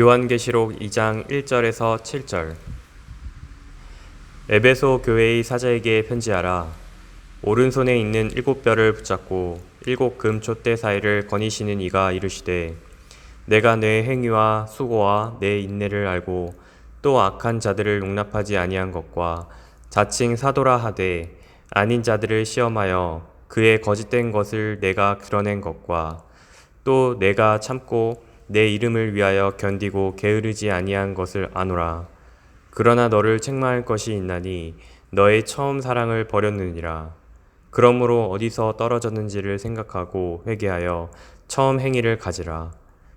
요한계시록 2장 1절에서 7절. 에베소 교회의 사자에게 편지하라. 오른손에 있는 7뼈를 붙잡고 7금 촛대 사이를 거니시는 이가 이르시되, 내가 내 행위와 수고와 내 인내를 알고 또 악한 자들을 용납하지 아니한 것과 자칭 사도라 하되 아닌 자들을 시험하여 그의 거짓된 것을 내가 드러낸 것과 또 내가 참고 내 이름을 위하여 견디고 게으르지 아니한 것을 아노라. 그러나 너를 책망할 것이 있나니 너의 처음 사랑을 버렸느니라. 그러므로 어디서 떨어졌는지를 생각하고 회개하여 처음 행위를 가지라.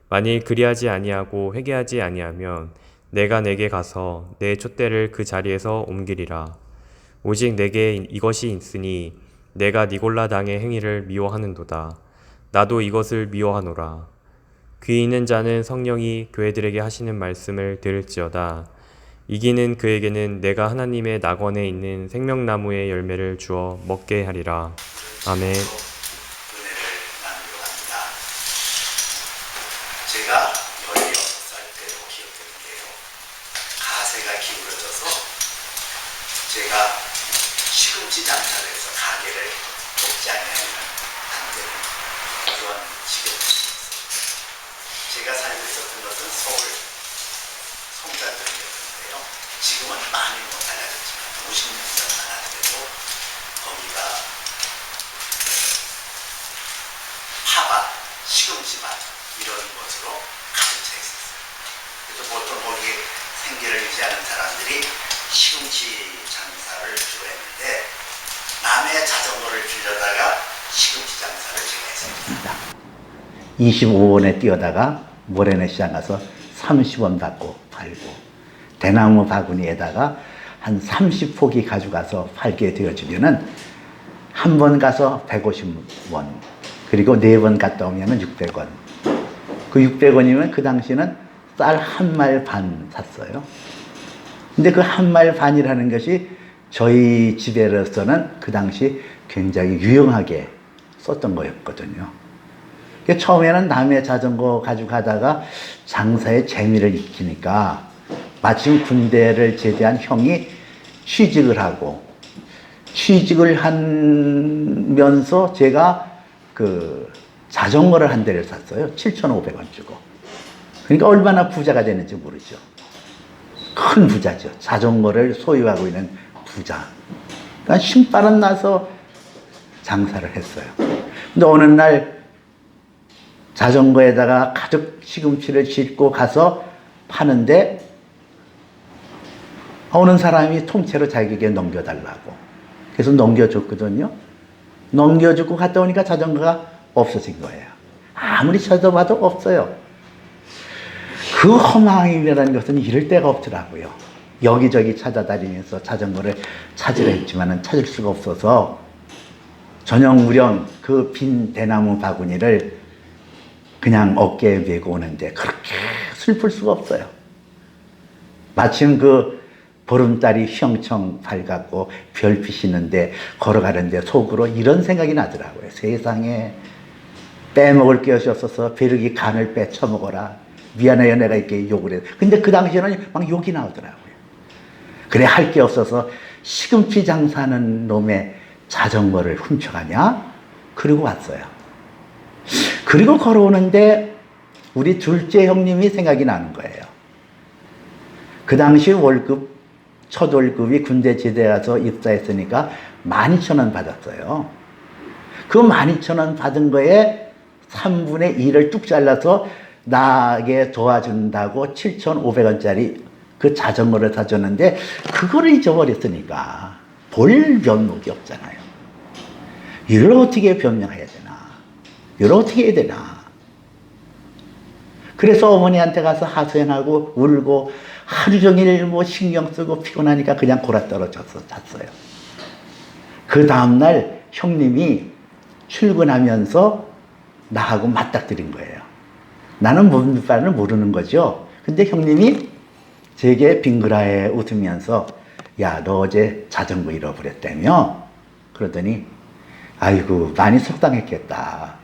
만일 그리하지 아니하고 회개하지 아니하면 내가 내게 가서 내 촛대를 그 자리에서 옮기리라. 오직 내게 이것이 있으니 내가 니골라 당의 행위를 미워하는도다. 나도 이것을 미워하노라. 귀 있는 자는 성령이 교회들에게 하시는 말씀을 들을지어다. 이기는 그에게는 내가 하나님의 낙원에 있는 생명나무의 열매를 주어 먹게 하리라. 아멘. 은혜를 나누려 합니다. 제가 16살 때로 기억되는데요. 가세가 기울어져서 제가 시금치 장사를 해서 가게를 돕지 않으면 안 되는 그런 시기였습니다. 제가 살고 있었던 것은 서울 송자동이었는데요. 지금은 많이 못 달라졌지만 50년 전만 하더라도 거기가 파밭, 시금치밭 이런 것으로 가득 차 있었어요. 그래서 보통 거기 생계를 유지하는 사람들이 시금치 장사를 주로 했는데 남의 자전거를 빌려다가 시금치 장사를 제가 했습니다. 25원에 뛰어다가 모래내 시장 가서 30원 받고 팔고, 대나무 바구니에다가 한 30포기 가져가서 팔게 되어지면은 한 번 가서 150원, 그리고 4번 갔다 오면은 600원. 그 600원이면 그 당시는 쌀 한 말 반 샀어요. 근데 그 한 말 반이라는 것이 저희 집에서는 그 당시 굉장히 유용하게 썼던 거였거든요. 처음에는 남의 자전거 가지고 가다가 장사의 재미를 익히니까 마침 군대를 제대한 형이 취직을 하고, 취직을 하면서 제가 그 자전거를 한 대를 샀어요. 7,500원 주고. 그러니까 얼마나 부자가 되는지 모르죠. 큰 부자죠. 자전거를 소유하고 있는 부자. 그러니까 신바람 나서 장사를 했어요. 근데 어느 날 자전거에다가 가득 시금치를 싣고 가서 파는데 어느 사람이 통째로 자기에게 넘겨달라고. 그래서 넘겨줬거든요. 넘겨주고 갔다 오니까 자전거가 없어진 거예요. 아무리 찾아봐도 없어요. 그 허망이라는 것은 이럴 데가 없더라고요. 여기저기 찾아다니면서 자전거를 찾으려 했지만 찾을 수가 없어서 저녁 무렵 그 빈 대나무 바구니를 그냥 어깨에 메고 오는데 그렇게 슬플 수가 없어요. 마침 그 보름달이 휘영청 밝았고 별빛이 있는데 걸어가는데 속으로 이런 생각이 나더라고요. 세상에 빼먹을 것이 없어서 벼룩이 간을 빼쳐먹어라. 미안해요, 내가 이렇게 욕을 해서. 근데 그 당시에는 막 욕이 나오더라고요. 그래, 할 게 없어서 시금치 장사하는 놈의 자전거를 훔쳐가냐? 그러고 왔어요. 그리고 걸어오는데 우리 둘째 형님이 생각이 나는 거예요. 그 당시 월급, 첫 월급이 군대 제대 가서 입사했으니까 12,000원 받았어요. 그 12,000원 받은 거에 3분의 1을 뚝 잘라서 나에게 도와준다고 7,500원짜리 그 자전거를 사줬는데 그거를 잊어버렸으니까 볼 면목이 없잖아요. 이걸 어떻게 변명해야 되나? 이걸 어떻게 해야 되나? 그래서 어머니한테 가서 하소연하고 울고 하루 종일 뭐 신경 쓰고 피곤하니까 그냥 골아떨어져서 잤어요. 그 다음날 형님이 출근하면서 나하고 맞닥뜨린 거예요. 나는 뭔 말을 모르는 거죠. 근데 형님이 제게 빙그라에 웃으면서 야, 너 어제 자전거 잃어버렸다며? 그러더니 아이고, 많이 속상했겠다.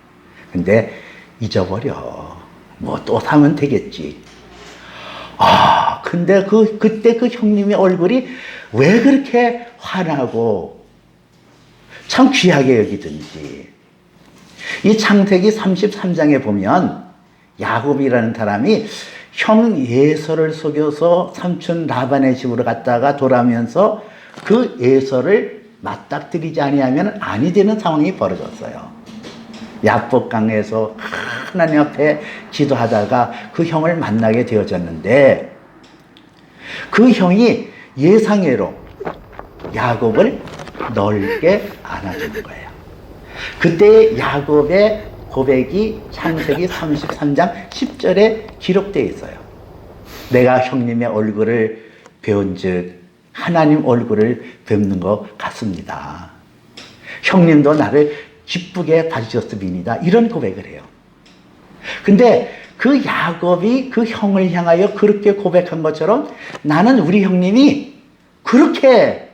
근데 잊어버려. 뭐 또 사면 되겠지. 근데 그때 그 형님의 얼굴이 왜 그렇게 환하고 참 귀하게 여기든지. 이 창세기 33장에 보면 야곱이라는 사람이 형 에서를 속여서 삼촌 라반의 집으로 갔다가 돌아오면서 그 에서를 맞닥뜨리지 아니하면 아니 되는 상황이 벌어졌어요. 야복강에서 하나님 앞에 기도하다가 그 형을 만나게 되어졌는데 그 형이 예상외로 야곱을 넓게 안아주는 거예요. 그때 야곱의 고백이 창세기 33장 10절에 기록되어 있어요. 내가 형님의 얼굴을 배운 즉 하나님 얼굴을 뵙는 것 같습니다. 형님도 나를 기쁘게 봐주셨음이니다. 이런 고백을 해요. 근데 그 야곱이 그 형을 향하여 그렇게 고백한 것처럼 나는 우리 형님이 그렇게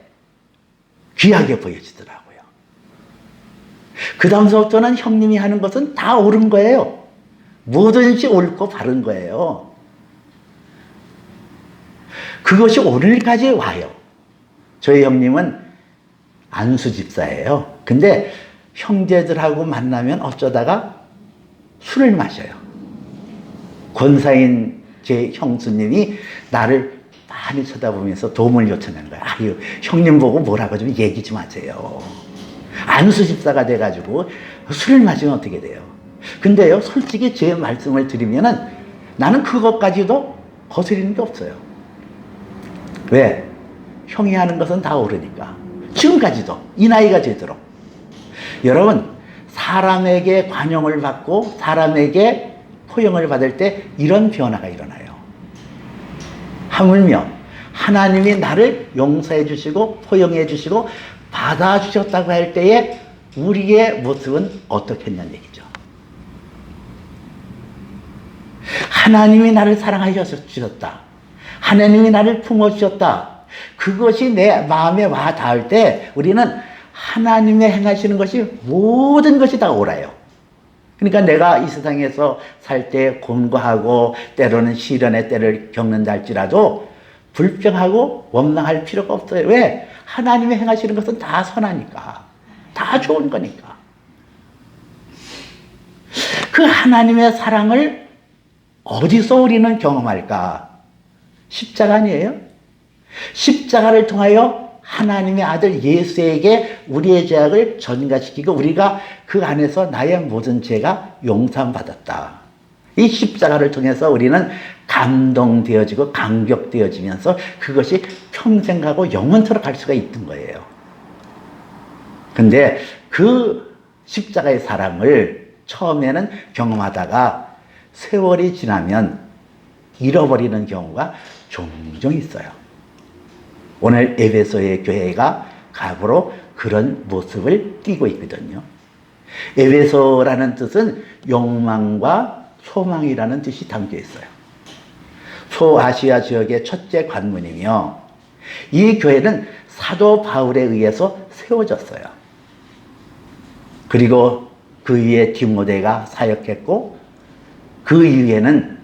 귀하게 보여지더라고요. 그 다음서부터는 형님이 하는 것은 다 옳은 거예요. 뭐든지 옳고 바른 거예요. 그것이 오늘까지 와요. 저희 형님은 안수 집사예요. 근데 형제들하고 만나면 어쩌다가 술을 마셔요. 권사인 제 형수님이 나를 많이 쳐다보면서 도움을 요청하는 거예요. 아유, 형님 보고 뭐라고 좀 얘기 좀 하세요. 안수 집사가 돼가지고 술을 마시면 어떻게 돼요? 근데요, 솔직히 제 말씀을 드리면은 나는 그것까지도 거스리는 게 없어요. 왜? 형이 하는 것은 다 옳으니까. 지금까지도 이 나이가 되도록. 여러분, 사람에게 관용을 받고 사람에게 포용을 받을 때 이런 변화가 일어나요. 하물며 하나님이 나를 용서해 주시고 포용해 주시고 받아주셨다고 할 때에 우리의 모습은 어떻겠냐는 얘기죠. 하나님이 나를 사랑하여 주셨다. 하나님이 나를 품어주셨다. 그것이 내 마음에 와 닿을 때 우리는 하나님의 행하시는 것이 모든 것이 다 옳아요. 그러니까 내가 이 세상에서 살 때 곤고하고 때로는 시련의 때를 겪는다 할지라도 불평하고 원망할 필요가 없어요. 왜? 하나님의 행하시는 것은 다 선하니까. 다 좋은 거니까. 그 하나님의 사랑을 어디서 우리는 경험할까? 십자가 아니에요? 십자가를 통하여 하나님의 아들 예수에게 우리의 죄악을 전가시키고 우리가 그 안에서 나의 모든 죄가 용서받았다. 이 십자가를 통해서 우리는 감동되어지고 감격되어지면서 그것이 평생 가고 영원토록 갈 수가 있는 거예요. 근데 그 십자가의 사랑을 처음에는 경험하다가 세월이 지나면 잃어버리는 경우가 종종 있어요. 오늘 에베소의 교회가 각오로 그런 모습을 띠고 있거든요. 에베소라는 뜻은 욕망과 소망이라는 뜻이 담겨 있어요. 소아시아 지역의 첫째 관문이며 이 교회는 사도 바울에 의해서 세워졌어요. 그리고 그 위에 디모데가 사역했고 그 이후에는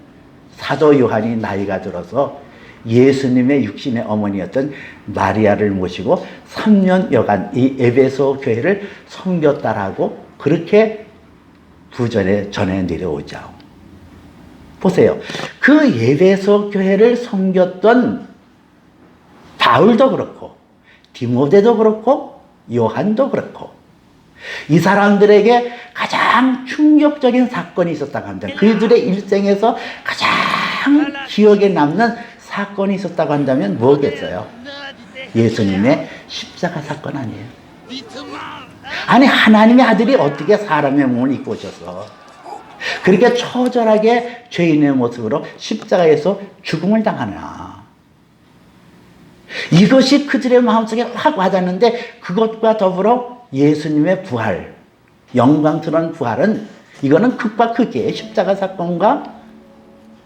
사도 요한이 나이가 들어서 예수님의 육신의 어머니였던 마리아를 모시고 3년여간 이 에베소 교회를 섬겼다라고 그렇게 부전에 전해 내려오죠. 보세요. 그 에베소 교회를 섬겼던 바울도 그렇고 디모데도 그렇고 요한도 그렇고 이 사람들에게 가장 충격적인 사건이 있었다고 합니다. 그들의 일생에서 가장 기억에 남는 사건이 있었다고 한다면 뭐겠어요? 예수님의 십자가 사건 아니에요? 아니, 하나님의 아들이 어떻게 사람의 몸을 입고 오셔서 그렇게 처절하게 죄인의 모습으로 십자가에서 죽음을 당하나. 이것이 그들의 마음속에 확 와닿는데 그것과 더불어 예수님의 부활, 영광스러운 부활은 이거는 극과 극이에요. 십자가 사건과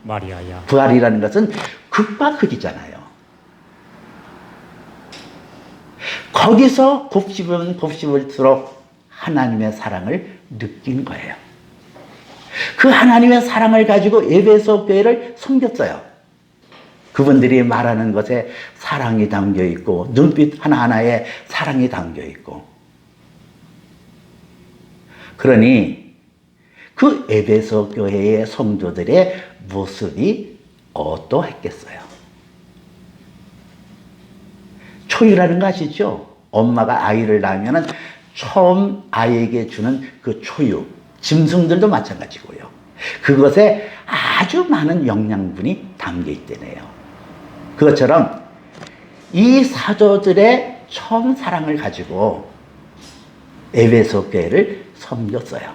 마리아야. 부활이라는 것은 극과 극이잖아요. 거기서 곱씹으면 곱씹을수록 하나님의 사랑을 느낀 거예요. 그 하나님의 사랑을 가지고 에베소 교회를 섬겼어요. 그분들이 말하는 것에 사랑이 담겨 있고 눈빛 하나하나에 사랑이 담겨 있고, 그러니 그 에베소 교회의 성도들의 모습이 어떠했겠어요? 초유라는 거 아시죠? 엄마가 아이를 낳으면 처음 아이에게 주는 그 초유, 짐승들도 마찬가지고요. 그것에 아주 많은 영양분이 담겨 있대네요. 그것처럼 이 사도들의 처음 사랑을 가지고 에베소 교회를 섬겼어요.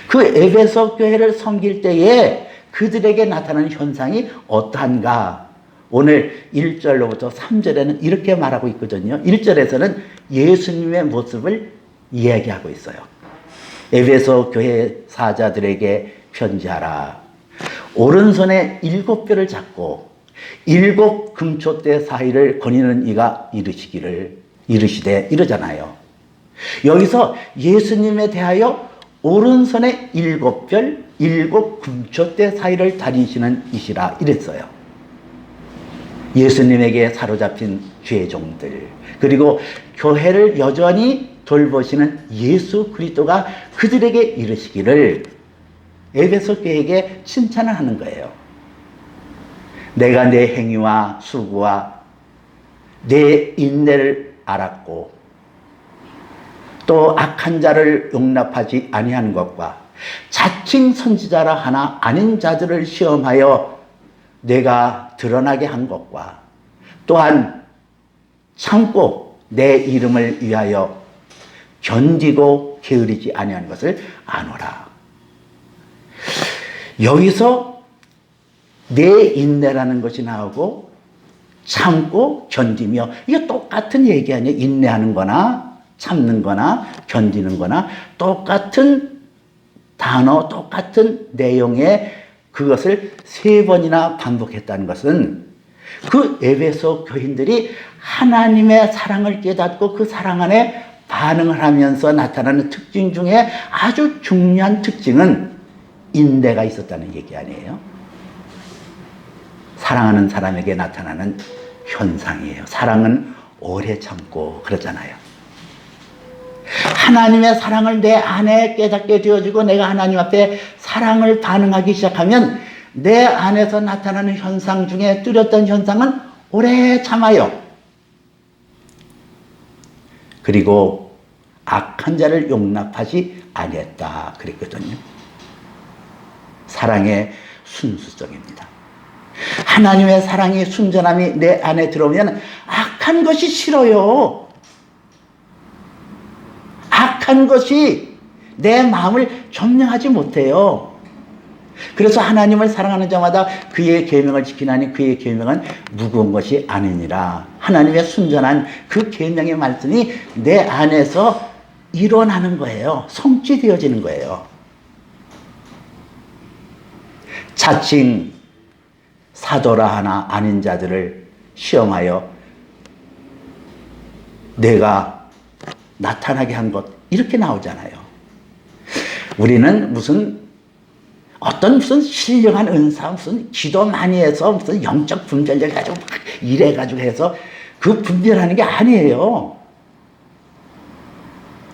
그 에베소 교회를 섬길 때에 그들에게 나타나는 현상이 어떠한가? 오늘 1절로부터 3절에는 이렇게 말하고 있거든요. 1절에서는 예수님의 모습을 이야기하고 있어요. 에베소 교회 사자들에게 편지하라. 오른손에 7뼈를 잡고 7 금초대 사이를 거니는 이가 이르시되 이러잖아요. 여기서 예수님에 대하여 오른손에 7별 7 금초대 사이를 다니시는 이시라 이랬어요. 예수님에게 사로잡힌 죄종들, 그리고 교회를 여전히 돌보시는 예수 그리스도가 그들에게 이르시기를 에베소 교회에게 칭찬을 하는 거예요. 내가 내 행위와 수고와 내 인내를 알았고 또 악한 자를 용납하지 아니하는 것과 자칭 선지자라 하나 아닌 자들을 시험하여 내가 드러나게 한 것과 또한 참고 내 이름을 위하여 견디고 게으르지 아니하는 것을 아노라. 여기서 내 인내라는 것이 나오고 참고 견디며, 이게 똑같은 얘기 아니에요. 인내하는 거나 참는 거나 견디는 거나 똑같은 단어, 똑같은 내용의 그것을 3번이나 반복했다는 것은 그 에베소 교인들이 하나님의 사랑을 깨닫고 그 사랑 안에 반응을 하면서 나타나는 특징 중에 아주 중요한 특징은 인내가 있었다는 얘기 아니에요. 사랑하는 사람에게 나타나는 현상이에요. 사랑은 오래 참고 그러잖아요. 하나님의 사랑을 내 안에 깨닫게 되어지고 내가 하나님 앞에 사랑을 반응하기 시작하면 내 안에서 나타나는 현상 중에 뚜렷한 현상은 오래 참아요. 그리고 악한 자를 용납하지 아니했다 그랬거든요. 사랑의 순수성입니다. 하나님의 사랑이, 순전함이 내 안에 들어오면 악한 것이 싫어요. 악한 것이 내 마음을 점령하지 못해요. 그래서 하나님을 사랑하는 자마다 그의 계명을 지키나니 그의 계명은 무거운 것이 아니니라. 하나님의 순전한 그 계명의 말씀이 내 안에서 일어나는 거예요. 성취되어지는 거예요. 자칭 사도라 하나 아닌 자들을 시험하여 내가 나타나게 한 것, 이렇게 나오잖아요. 우리는 무슨 신령한 은사, 무슨 기도 많이 해서 무슨 영적 분별력 가지고 막 이래가지고 해서 그 분별하는 게 아니에요.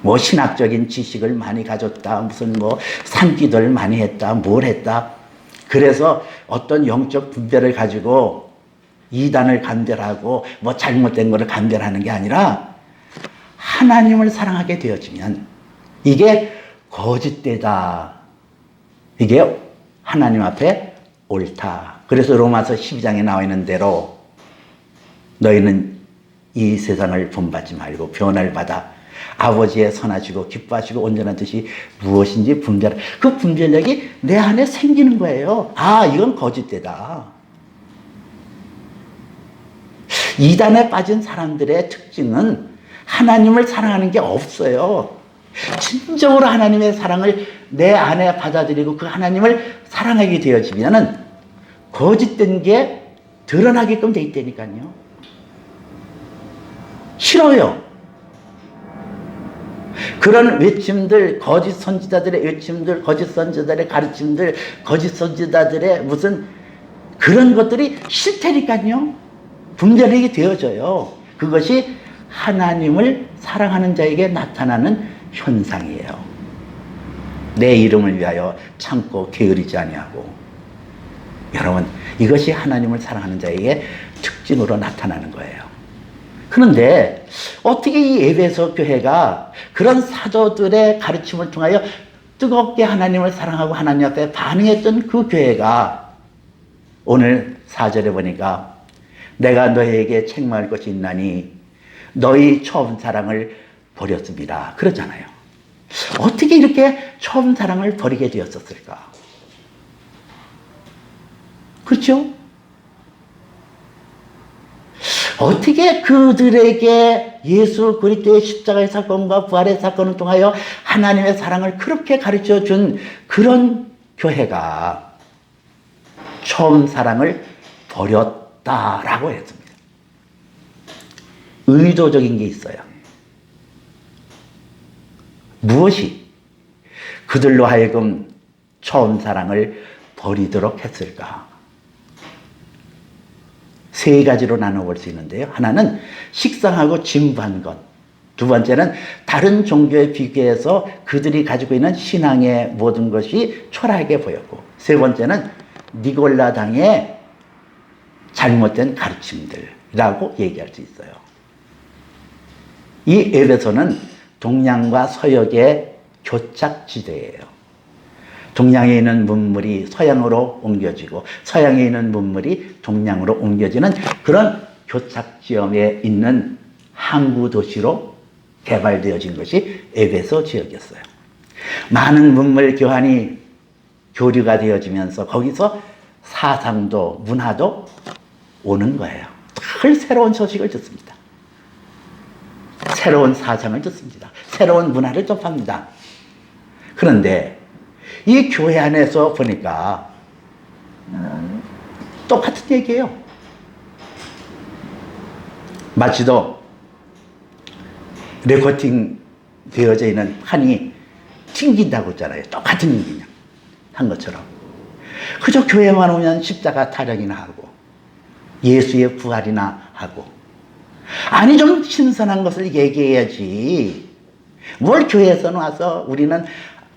뭐 신학적인 지식을 많이 가졌다, 무슨 뭐 산기도를 많이 했다, 뭘 했다. 그래서 어떤 영적 분별을 가지고 이단을 감별하고 뭐 잘못된 거를 감별하는 게 아니라 하나님을 사랑하게 되어지면 이게 거짓되다. 이게 하나님 앞에 옳다. 그래서 로마서 12장에 나와 있는 대로 너희는 이 세상을 본받지 말고 변화를 받아 아버지의 선하시고 기뻐하시고 온전한 뜻이 무엇인지 분별, 그 분별력이 내 안에 생기는 거예요. 아, 이건 거짓되다. 이단에 빠진 사람들의 특징은 하나님을 사랑하는 게 없어요. 진정으로 하나님의 사랑을 내 안에 받아들이고 그 하나님을 사랑하게 되어지면은 거짓된 게 드러나게끔 돼 있다니까요. 싫어요. 그런 외침들, 거짓 선지자들의 외침들, 거짓 선지자들의 가르침들, 거짓 선지자들의 무슨 그런 것들이 싫다니까요. 분별하게 되어져요. 그것이 하나님을 사랑하는 자에게 나타나는 현상이에요. 내 이름을 위하여 참고 게으르지 아니하고. 여러분, 이것이 하나님을 사랑하는 자에게 특징으로 나타나는 거예요. 그런데 어떻게 이 에베소 교회가 그런 사도들의 가르침을 통하여 뜨겁게 하나님을 사랑하고 하나님 앞에 반응했던 그 교회가 오늘 4절에 보니까 내가 너희에게 책망할 것이 있나니 너희 처음 사랑을 버렸습니다. 그러잖아요. 어떻게 이렇게 처음 사랑을 버리게 되었었을까? 그렇죠? 어떻게 그들에게 예수 그리스도의 십자가의 사건과 부활의 사건을 통하여 하나님의 사랑을 그렇게 가르쳐 준 그런 교회가 처음 사랑을 버렸다라고 했습니다. 의도적인 게 있어요. 무엇이 그들로 하여금 처음 사랑을 버리도록 했을까? 세 가지로 나눠볼 수 있는데요. 하나는 식상하고 진부한 것. 두 번째는 다른 종교에 비교해서 그들이 가지고 있는 신앙의 모든 것이 초라하게 보였고, 세 번째는 니골라당의 잘못된 가르침들이라고 얘기할 수 있어요. 이 에베소는 동양과 서역의 교착지대예요. 동양에 있는 문물이 서양으로 옮겨지고 서양에 있는 문물이 동양으로 옮겨지는 그런 교착지역에 있는 항구 도시로 개발되어진 것이 에베소 지역이었어요. 많은 문물 교환이 교류가 되어지면서 거기서 사상도 문화도 오는 거예요. 늘 새로운 소식을 듣습니다. 새로운 사상을 듣습니다. 새로운 문화를 접합니다. 그런데 이 교회 안에서 보니까 똑같은 얘기예요. 마치도 레코팅 되어져 있는 판이 튕긴다고 했잖아요. 똑같은 얘기냐 한 것처럼. 그저 교회만 오면 십자가 타령이나 하고 예수의 부활이나 하고, 아니 좀 신선한 것을 얘기해야지. 뭘 교회에서 와서 우리는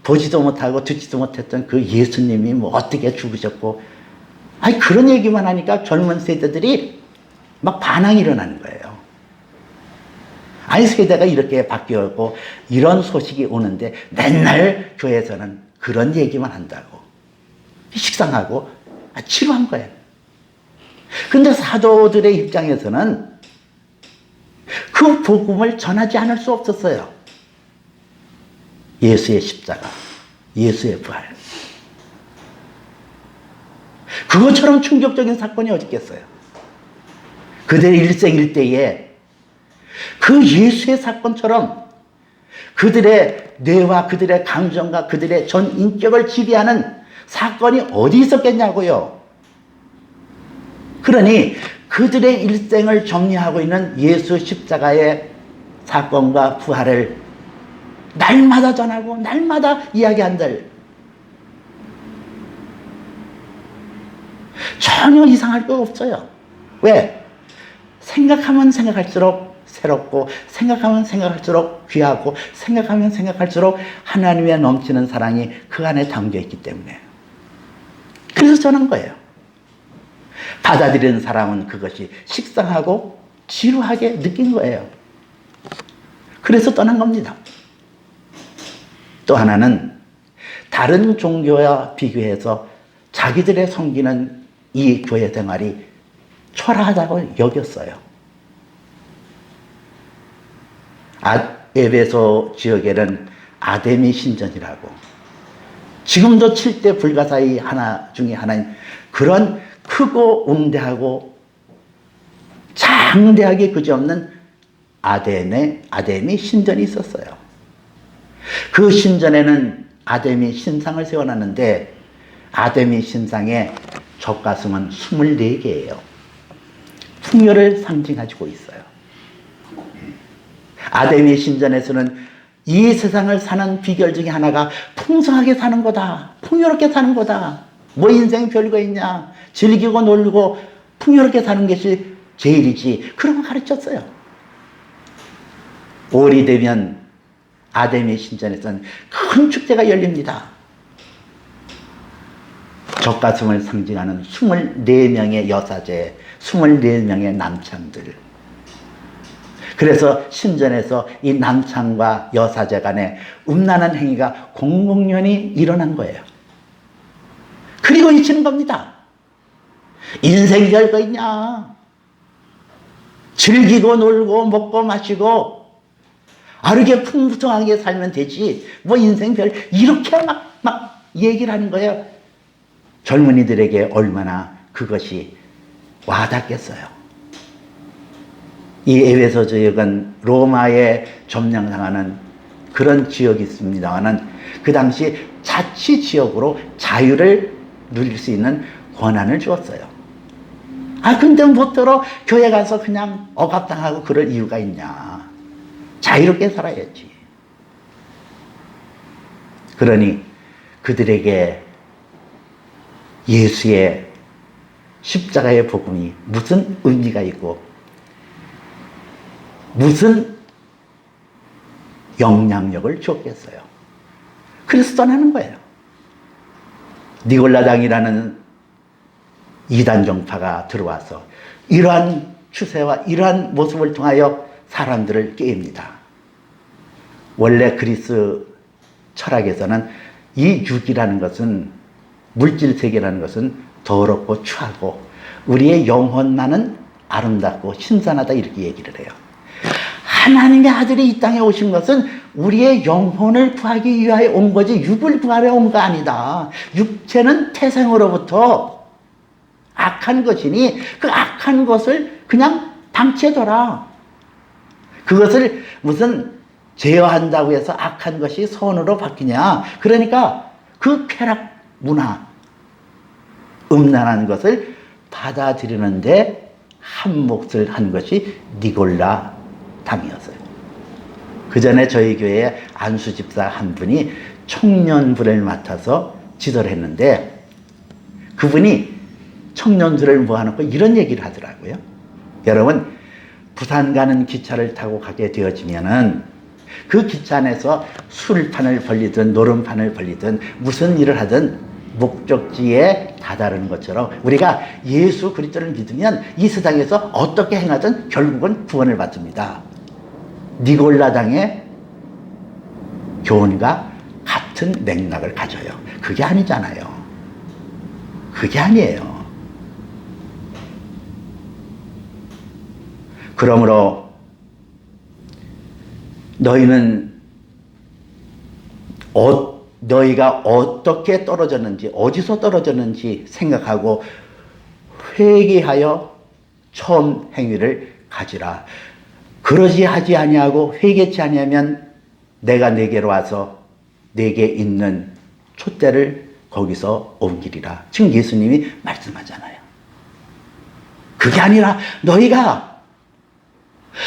보지도 못하고 듣지도 못했던 그 예수님이 뭐 어떻게 죽으셨고, 아니 그런 얘기만 하니까 젊은 세대들이 막 반항이 일어나는 거예요. 아니 세대가 이렇게 바뀌었고 이런 소식이 오는데 맨날 교회에서는 그런 얘기만 한다고. 식상하고 지루한 거예요. 근데 사도들의 입장에서는 그 복음을 전하지 않을 수 없었어요. 예수의 십자가, 예수의 부활. 그것처럼 충격적인 사건이 어디 있겠어요? 그들의 일생일대에 그 예수의 사건처럼 그들의 뇌와 그들의 감정과 그들의 전 인격을 지배하는 사건이 어디 있었겠냐고요. 그러니 그들의 일생을 정리하고 있는 예수 십자가의 사건과 부활을 날마다 전하고 날마다 이야기한들 전혀 이상할 거 없어요. 왜? 생각하면 생각할수록 새롭고, 생각하면 생각할수록 귀하고, 생각하면 생각할수록 하나님의 넘치는 사랑이 그 안에 담겨 있기 때문에. 그래서 전한 거예요. 받아들이는 사람은 그것이 식상하고 지루하게 느낀 거예요. 그래서 떠난 겁니다. 또 하나는 다른 종교와 비교해서 자기들의 섬기는 이 교회 생활이 초라하다고 여겼어요. 에베소 지역에는 아데미 신전이라고, 지금도 7대 불가사의 하나 중에 하나인 그런 크고 웅대하고 장대하게 그지없는 아데미 신전이 있었어요. 그 신전에는 아데미 신상을 세워놨는데 아데미 신상의 젖가슴은 24개예요. 풍요를 상징하고 있어요. 아데미 신전에서는 이 세상을 사는 비결 중에 하나가 풍성하게 사는 거다. 풍요롭게 사는 거다. 뭐 인생 별거 있냐. 즐기고 놀고 풍요롭게 사는 것이 제일이지. 그런 거 가르쳤어요. 5월이 되면 아데미 신전에서는 큰 축제가 열립니다. 젖가슴을 상징하는 24명의 여사제, 24명의 남창들. 그래서 신전에서 이 남창과 여사제 간에 음란한 행위가 공공연히 일어난 거예요. 그리고 잊히는 겁니다. 인생이 별거 있냐? 즐기고 놀고 먹고 마시고 아르게 풍부하게 살면 되지. 뭐 인생 별 이렇게 막 얘기를 하는 거예요. 젊은이들에게 얼마나 그것이 와닿겠어요. 이 에베소 지역은 로마에 점령당하는 그런 지역이 있습니다만은 그 당시 자치 지역으로 자유를 누릴 수 있는 권한을 주었어요. 근데 뭐더러 교회 가서 그냥 억압당하고 그럴 이유가 있냐. 자유롭게 살아야지. 그러니 그들에게 예수의 십자가의 복음이 무슨 의미가 있고 무슨 영향력을 줬겠어요. 그래서 떠나는 거예요. 니골라당이라는 이단 종파가 들어와서 이러한 추세와 이러한 모습을 통하여 사람들을 깨입니다. 원래 그리스 철학에서는 이 육이라는 것은, 물질 세계라는 것은 더럽고 추하고 우리의 영혼만은 아름답고 신선하다, 이렇게 얘기를 해요. 하나님의 아들이 이 땅에 오신 것은 우리의 영혼을 구하기 위하여 온 거지 육을 구하려 온 거 아니다. 육체는 태생으로부터 악한 것이니 그 악한 것을 그냥 방치해둬라. 그것을 무슨 제어한다고 해서 악한 것이 선으로 바뀌냐. 그러니까 그 쾌락 문화, 음란한 것을 받아들이는데 한 몫을 한 것이 니골라 당이었어요. 그 전에 저희 교회에 안수 집사 한 분이 청년부를 맡아서 지도를 했는데 그분이 청년들을 모아놓고 이런 얘기를 하더라고요. 여러분, 부산 가는 기차를 타고 가게 되어지면은 그 기차 안에서 술판을 벌리든 노름판을 벌리든 무슨 일을 하든 목적지에 다다르는 것처럼 우리가 예수 그리스도를 믿으면 이 세상에서 어떻게 행하든 결국은 구원을 받습니다. 니골라당의 교훈과 같은 맥락을 가져요. 그게 아니잖아요. 그게 아니에요. 그러므로 너희는 너희가 어떻게 떨어졌는지, 어디서 떨어졌는지 생각하고 회개하여 처음 행위를 가지라. 그러지 하지 아니하고 회개치 아니하면 내가 네게로 와서 네게 있는 촛대를 거기서 옮기리라. 지금 예수님이 말씀하잖아요. 그게 아니라 너희가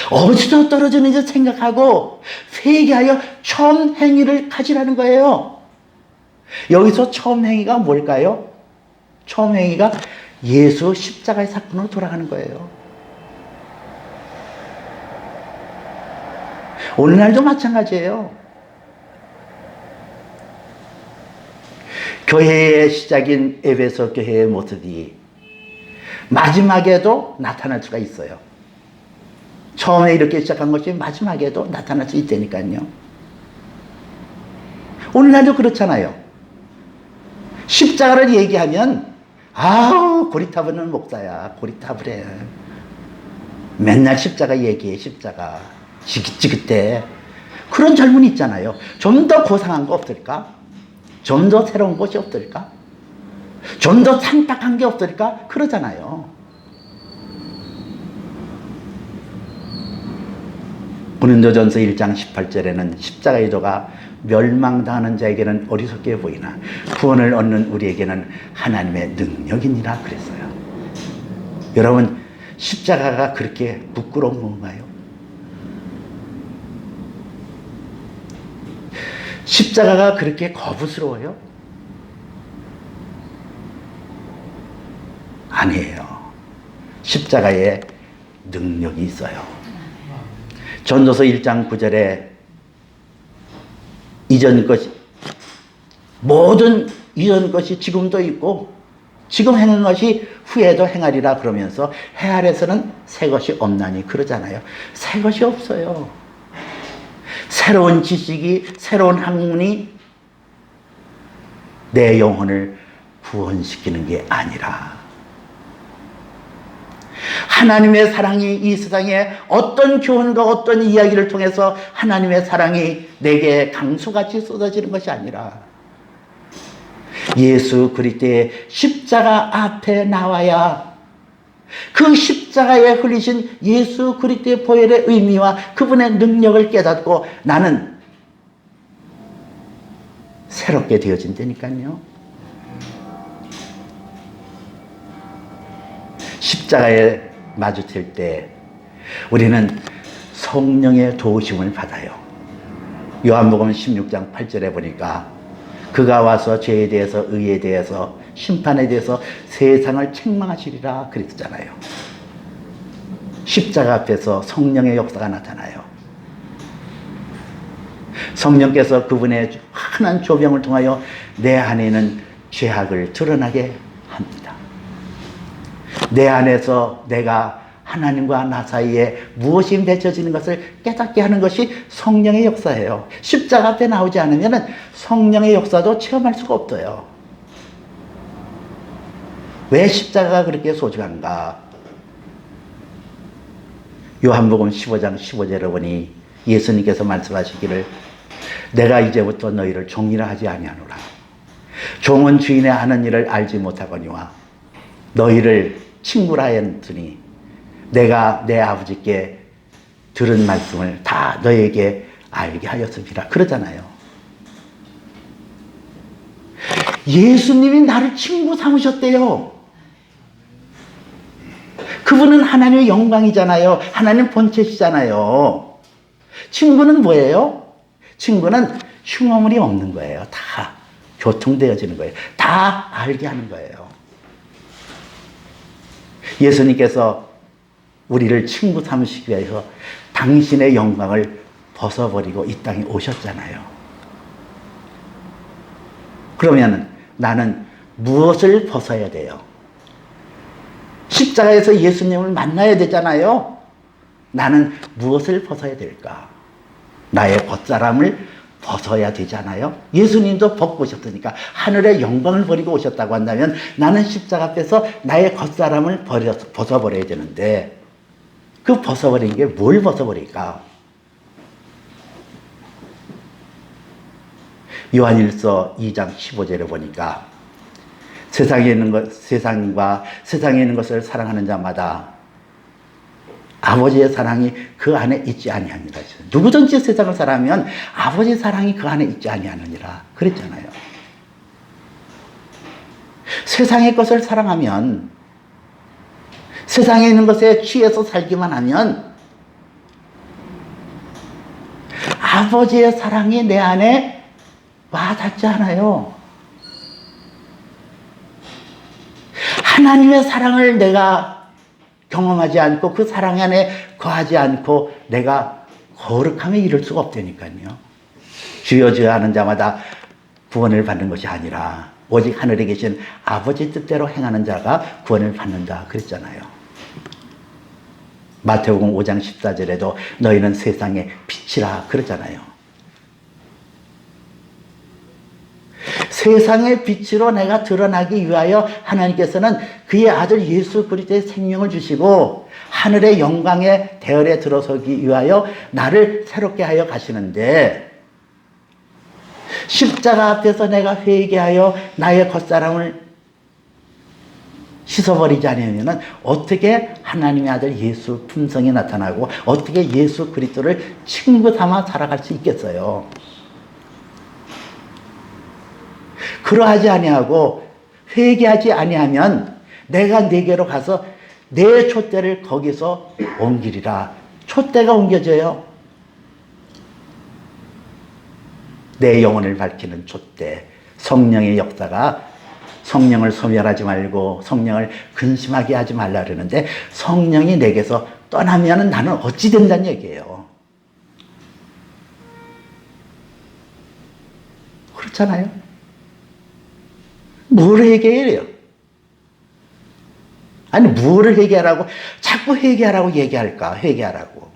어디서 떨어지는지 생각하고 회개하여 처음 행위를 가지라는 거예요. 여기서 처음 행위가 뭘까요? 처음 행위가 예수 십자가의 사건으로 돌아가는 거예요. 오늘날도 마찬가지예요. 교회의 시작인 에베소 교회의 모습이 마지막에도 나타날 수가 있어요. 처음에 이렇게 시작한 것이 마지막에도 나타날 수 있다니까요. 오늘날도 그렇잖아요. 십자가를 얘기하면 고리타분한 목사야. 고리타분해. 맨날 십자가 얘기해. 십자가. 지긋지긋해. 그런 젊은이 있잖아요. 좀 더 고상한 거 없을까? 좀 더 새로운 것이 없을까? 좀 더 상탁한 게 없을까? 그러잖아요. 고린도전서 1장 18절에는 십자가의 도가 멸망당하는 자에게는 어리석게 보이나 구원을 얻는 우리에게는 하나님의 능력이니라 그랬어요. 여러분, 십자가가 그렇게 부끄러운 건가요? 십자가가 그렇게 거부스러워요? 아니에요. 십자가에 능력이 있어요. 전도서 1장 9절에 모든 이전 것이 지금도 있고 지금 행한 것이 후에도 행하리라 그러면서 해 아래서는 새 것이 없나니 그러잖아요. 새 것이 없어요. 새로운 지식이, 새로운 학문이 내 영혼을 구원시키는 게 아니라 하나님의 사랑이 이 세상에 어떤 교훈과 어떤 이야기를 통해서 하나님의 사랑이 내게 강수같이 쏟아지는 것이 아니라 예수 그리스도의 십자가 앞에 나와야 그 십자가에 흘리신 예수 그리스도의 보혈의 의미와 그분의 능력을 깨닫고 나는 새롭게 되어진다니까요. 십자가에 마주칠 때 우리는 성령의 도우심을 받아요. 요한복음 16장 8절에 보니까 그가 와서 죄에 대해서 의에 대해서 심판에 대해서 세상을 책망하시리라 그랬잖아요. 십자가 앞에서 성령의 역사가 나타나요. 성령께서 그분의 환한 조명을 통하여 내 안에 있는 죄악을 드러나게 합니다. 내 안에서 내가 하나님과 나 사이에 무엇이 맺혀지는 것을 깨닫게 하는 것이 성령의 역사예요. 십자가 앞에 나오지 않으면 성령의 역사도 체험할 수가 없어요. 왜 십자가가 그렇게 소중한가? 요한복음 15장 15절에 보니 예수님께서 말씀하시기를 내가 이제부터 너희를 종이라 하지 아니하노라. 종은 주인의 하는 일을 알지 못하거니와 너희를 친구라 하였으니 내가 내 아버지께 들은 말씀을 다 너에게 알게 하였습니다. 그러잖아요. 예수님이 나를 친구 삼으셨대요. 그분은 하나님의 영광이잖아요. 하나님 본체시잖아요. 친구는 뭐예요? 친구는 흉어물이 없는 거예요. 다 교통되어지는 거예요. 다 알게 하는 거예요. 예수님께서 우리를 친구 삼으시기 위해서 당신의 영광을 벗어버리고 이 땅에 오셨잖아요. 그러면 나는 무엇을 벗어야 돼요? 십자가에서 예수님을 만나야 되잖아요. 나는 무엇을 벗어야 될까? 나의 겉사람을 벗어야 되잖아요. 예수님도 벗고 오셨으니까 하늘의 영광을 버리고 오셨다고 한다면 나는 십자가 앞에서 나의 겉사람을 벗어버려야 되는데 그 벗어버린 게 뭘 벗어버릴까? 요한일서 2장 15절에 보니까 세상에 있는 것, 세상과 세상에 있는 것을 사랑하는 자마다 아버지의 사랑이 그 안에 있지 아니하니라. 누구든지 세상을 사랑하면 아버지의 사랑이 그 안에 있지 아니하느니라. 그랬잖아요. 세상의 것을 사랑하면 세상에 있는 것에 취해서 살기만 하면 아버지의 사랑이 내 안에 와닿지 않아요. 하나님의 사랑을 내가 경험하지 않고 그 사랑 안에 거하지 않고 내가 거룩함에 이를 수가 없다니까요. 주여 주여 하는 자마다 구원을 받는 것이 아니라 오직 하늘에 계신 아버지 뜻대로 행하는 자가 구원을 받는다 그랬잖아요. 마태복음 5장 14절에도 너희는 세상의 빛이라 그러잖아요. 세상의 빛으로 내가 드러나기 위하여 하나님께서는 그의 아들 예수 그리스도의 생명을 주시고 하늘의 영광의 대열에 들어서기 위하여 나를 새롭게 하여 가시는데 십자가 앞에서 내가 회개하여 나의 겉사람을 씻어버리지 않으면 어떻게 하나님의 아들 예수 품성이 나타나고 어떻게 예수 그리스도를 친구 삼아 살아갈 수 있겠어요? 그러하지 아니하고 회개하지 아니하면 내가 네게로 가서 내 촛대를 거기서 옮기리라. 촛대가 옮겨져요. 내 영혼을 밝히는 촛대, 성령의 역사가 성령을 소멸하지 말고 성령을 근심하게 하지 말라 그러는데 성령이 내게서 떠나면 나는 어찌 된다는 얘기예요. 그렇잖아요. 뭘 회개해요? 아니 뭐를 회개하라고 자꾸 회개하라고 얘기할까? 회개하라고.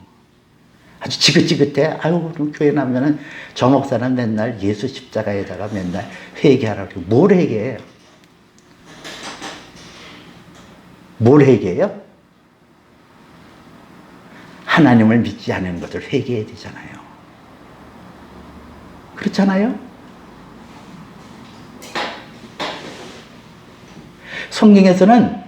아주 지긋지긋해. 아유 그럼 교회 나면은 저 목사는 맨날 예수 십자가에다가 맨날 회개하라고. 뭘 회개해요? 뭘 회개해요? 하나님을 믿지 않는 것을 회개해야 되잖아요. 그렇잖아요? 성경에서는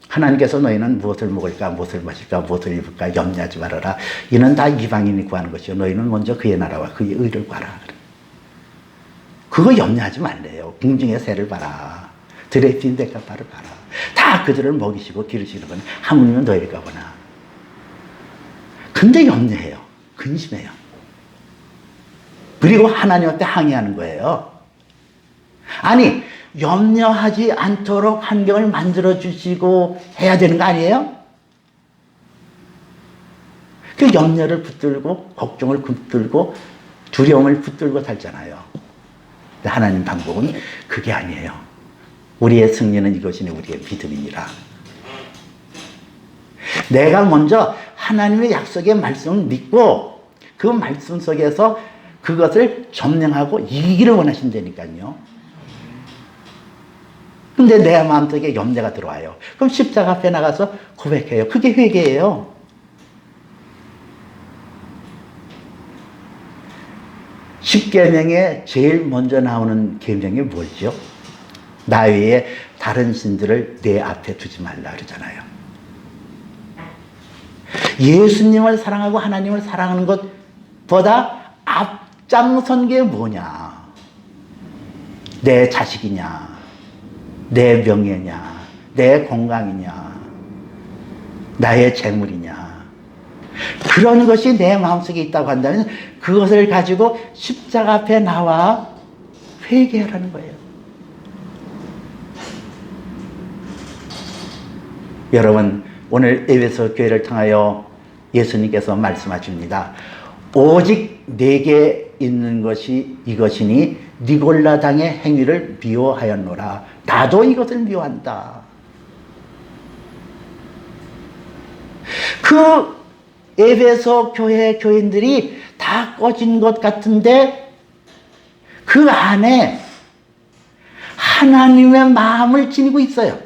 하나님께서 너희는 무엇을 먹을까, 무엇을 마실까, 무엇을 입을까 염려하지 말아라. 이는 다 이방인이 구하는 것이요. 너희는 먼저 그의 나라와 그의 의를 구하라. 그거 염려하지 말래요. 궁중의 새를 봐라. 들에 뛴 백합화를 봐라. 다 그들을 먹이시고 기르시는 건 하물며 너희일까 보나. 근데 염려해요. 근심해요. 그리고 하나님 앞에 항의하는 거예요. 아니 염려하지 않도록 환경을 만들어 주시고 해야 되는 거 아니에요? 그 염려를 붙들고 걱정을 붙들고 두려움을 붙들고 살잖아요. 근데 하나님 방법은 그게 아니에요. 우리의 승리는 이것이니 우리의 믿음이니라. 내가 먼저 하나님의 약속의 말씀을 믿고 그 말씀 속에서 그것을 점령하고 이기기를 원하신다니까요. 근데 내 마음속에 염려가 들어와요. 그럼 십자가 앞에 나가서 고백해요. 그게 회개예요. 십계명에 제일 먼저 나오는 계명이 뭐죠? 나 외에 다른 신들을 내 앞에 두지 말라 그러잖아요. 예수님을 사랑하고 하나님을 사랑하는 것보다 앞장선 게 뭐냐? 내 자식이냐? 내 명예냐, 내 건강이냐, 나의 재물이냐. 그런 것이 내 마음속에 있다고 한다면 그것을 가지고 십자가 앞에 나와 회개하라는 거예요. 여러분, 오늘 에베소 교회를 통하여 예수님께서 말씀하십니다. 오직 내게 있는 것이 이것이니 니골라당의 행위를 미워하였노라. 나도 이것을 미워한다. 그 에베소 교회 교인들이 다 꺼진 것 같은데 그 안에 하나님의 마음을 지니고 있어요.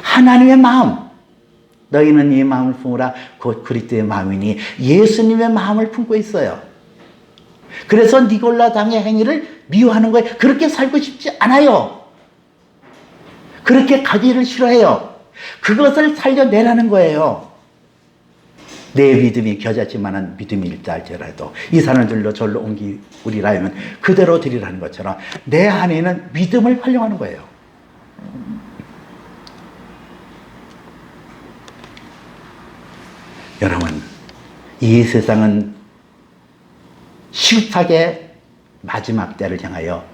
하나님의 마음. 너희는 이 마음을 품으라 곧 그리스도의 마음이니 예수님의 마음을 품고 있어요. 그래서 니골라 당의 행위를 미워하는 거예요. 그렇게 살고 싶지 않아요. 그렇게 가기를 싫어해요. 그것을 살려내라는 거예요. 내 믿음이 겨자지만한 믿음이 있다 할지라도 이 산을 들러 절로 옮기우리라 하면 그대로 드리라는 것처럼 내 안에는 믿음을 활용하는 거예요. 여러분, 이 세상은 시급하게 마지막 때를 향하여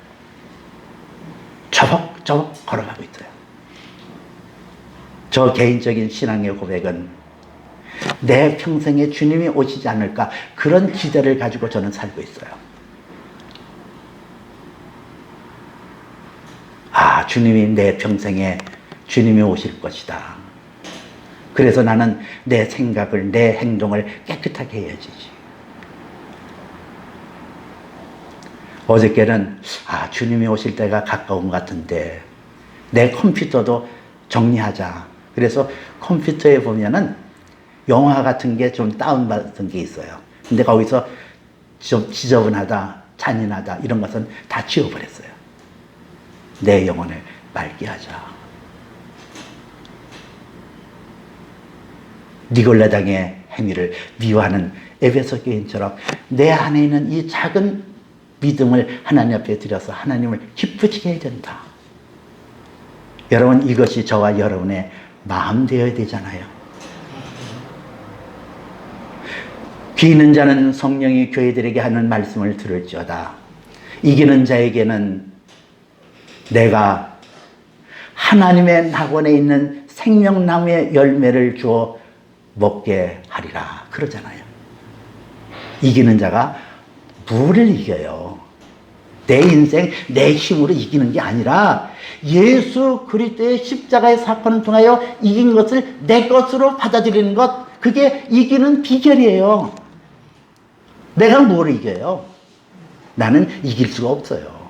저벅저벅 걸어가고 있어요. 저 개인적인 신앙의 고백은 내 평생에 주님이 오시지 않을까 그런 기대를 가지고 저는 살고 있어요. 아, 주님이 내 평생에 주님이 오실 것이다. 그래서 나는 내 생각을, 내 행동을 깨끗하게 해야지. 어저께는 아, 주님이 오실 때가 가까운 것 같은데 내 컴퓨터도 정리하자. 그래서 컴퓨터에 보면은 영화 같은 게 좀 다운받은 게 있어요. 근데 거기서 좀 지저분하다, 잔인하다 이런 것은 다 지워버렸어요. 내 영혼을 맑게 하자. 니골라당의 행위를 미워하는 에베소 교인처럼 내 안에 있는 이 작은 믿음을 하나님 앞에 드려서 하나님을 기쁘시게 해야 된다. 여러분, 이것이 저와 여러분의 마음 되어야 되잖아요. 귀 있는 자는 성령이 교회들에게 하는 말씀을 들을지어다. 이기는 자에게는 내가 하나님의 낙원에 있는 생명나무의 열매를 주어 먹게 하리라 그러잖아요. 이기는 자가 뭐를 이겨요? 내 인생, 내 힘으로 이기는 게 아니라 예수 그리스도의 십자가의 사건을 통하여 이긴 것을 내 것으로 받아들이는 것, 그게 이기는 비결이에요. 내가 뭘 이겨요? 나는 이길 수가 없어요.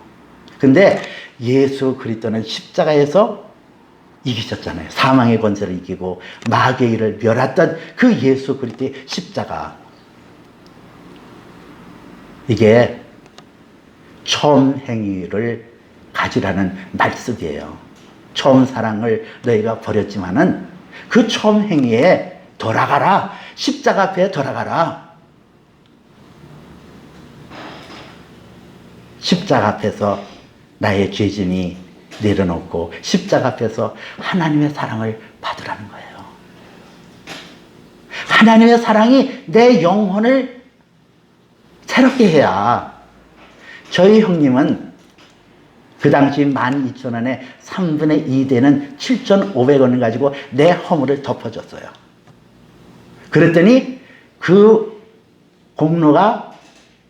근데 예수 그리스도는 십자가에서 이기셨잖아요. 사망의 권세를 이기고 마귀의 일을 멸했던 그 예수 그리스도의 십자가. 이게 처음 행위를 가지라는 말씀이에요. 처음 사랑을 너희가 버렸지만은 그 처음 행위에 돌아가라. 십자가 앞에 돌아가라. 십자가 앞에서 나의 죄짐이 내려놓고 십자가 앞에서 하나님의 사랑을 받으라는 거예요. 하나님의 사랑이 내 영혼을 새롭게 해야. 저희 형님은 그 당시 12,000원에 3분의 2 되는 7,500원을 가지고 내 허물을 덮어줬어요. 그랬더니 그 공로가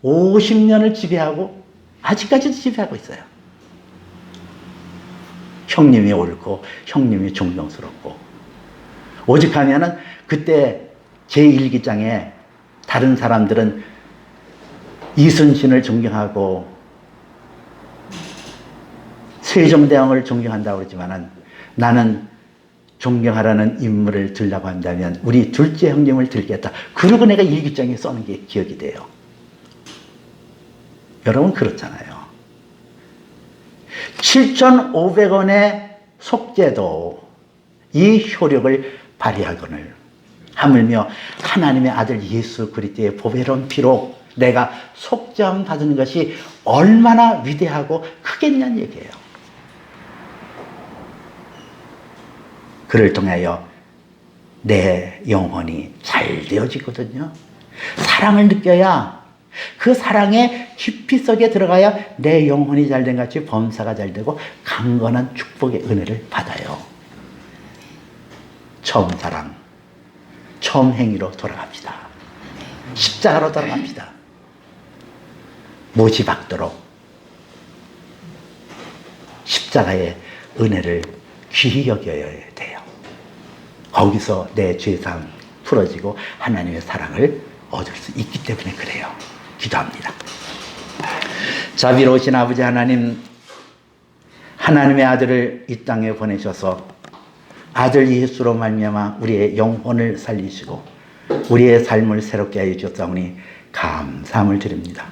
50년을 지배하고 아직까지도 지배하고 있어요. 형님이 옳고 형님이 존경스럽고. 오직하면은 그때 제1기장에 다른 사람들은 이순신을 존경하고 세종대왕을 존경한다고 그러지만은 나는 존경하라는 인물을 들라고 한다면 우리 둘째 형님을 들겠다. 그러고 내가 일기장에 써는 게 기억이 돼요. 여러분 그렇잖아요. 7,500원의 속죄도 이 효력을 발휘하거늘 하물며 하나님의 아들 예수 그리스도의 보배로운 피로 내가 속죄함 받는 것이 얼마나 위대하고 크겠냐는 얘기예요. 그를 통하여 내 영혼이 잘 되어지거든요. 사랑을 느껴야 그 사랑의 깊이 속에 들어가야 내 영혼이 잘된 같이 범사가 잘 되고 강건한 축복의 은혜를 받아요. 처음 사랑, 처음 행위로 돌아갑시다. 십자가로 돌아갑시다. 못이 박도록 십자가의 은혜를 귀히 여겨야 돼요. 거기서 내 죄사함 풀어지고 하나님의 사랑을 얻을 수 있기 때문에 그래요. 기도합니다. 자비로우신 아버지 하나님, 하나님의 아들을 이 땅에 보내셔서 아들 예수로 말미암아 우리의 영혼을 살리시고 우리의 삶을 새롭게 하여 주셨사오니 감사함을 드립니다.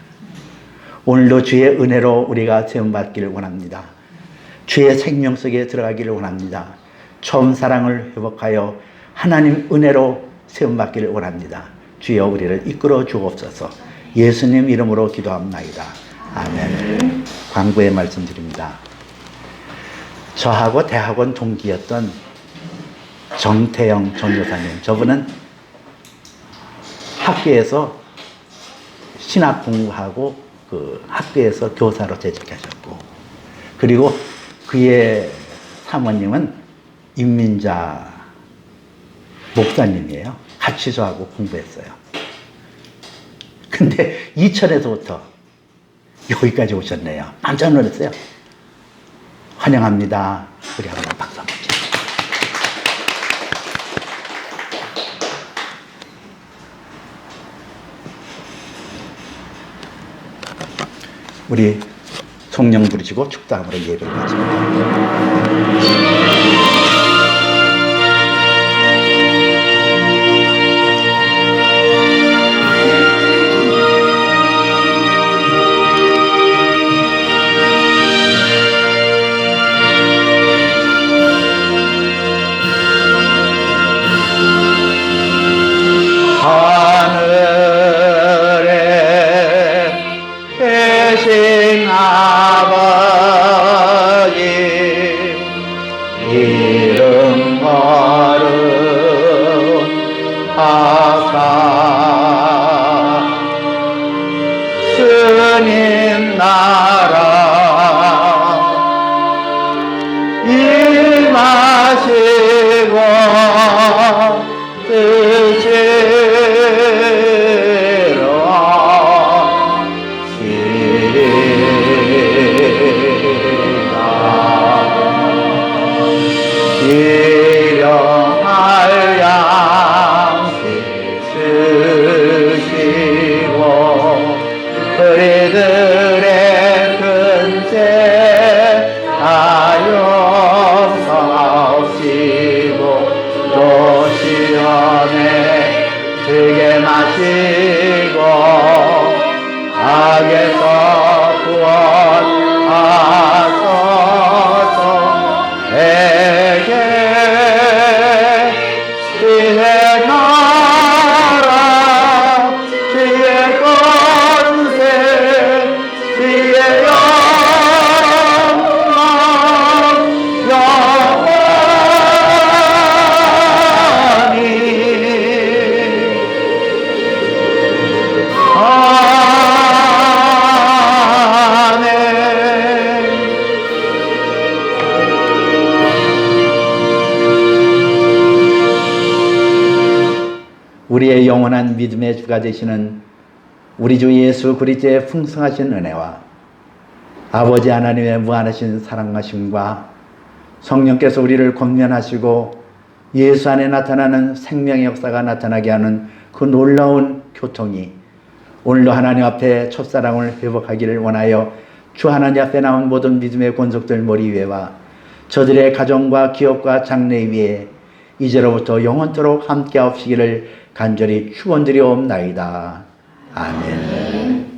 오늘도 주의 은혜로 우리가 체험받기를 원합니다. 주의 생명 속에 들어가기를 원합니다. 처음 사랑을 회복하여 하나님 은혜로 체험받기를 원합니다. 주여 우리를 이끌어 주옵소서. 예수님 이름으로 기도합나이다. 아멘. 광고의 말씀드립니다. 저하고 대학원 동기였던 정태영 전도사님, 저분은 학교에서 신학 공부하고 그 학교에서 교사로 재직하셨고, 그리고 그의 사모님은 임민자 목사님이에요. 같이 저하고 공부했어요. 근데 이천에서부터 여기까지 오셨네요. 깜짝 놀랐어요. 환영합니다. 우리 한번 박수 한번 치죠. 우리 성령 부르시고 축도함으로 예배를 마칩니다. 아버지 죄악에서 구원하소서. 내게 주의 나라 주의 권세 주의 영광 영원히 우리의 영원한 믿음의 주가 되시는 우리 주 예수 그리스도의 풍성하신 은혜와 아버지 하나님의 무한하신 사랑하심과 성령께서 우리를 권면하시고 예수 안에 나타나는 생명의 역사가 나타나게 하는 그 놀라운 교통이 오늘도 하나님 앞에 첫사랑을 회복하기를 원하여 주 하나님 앞에 나온 모든 믿음의 권속들 머리 위에와 저들의 가정과 기업과 장래 위에 이제로부터 영원토록 함께 하시기를 간절히 축원드리옵나이다. 아멘.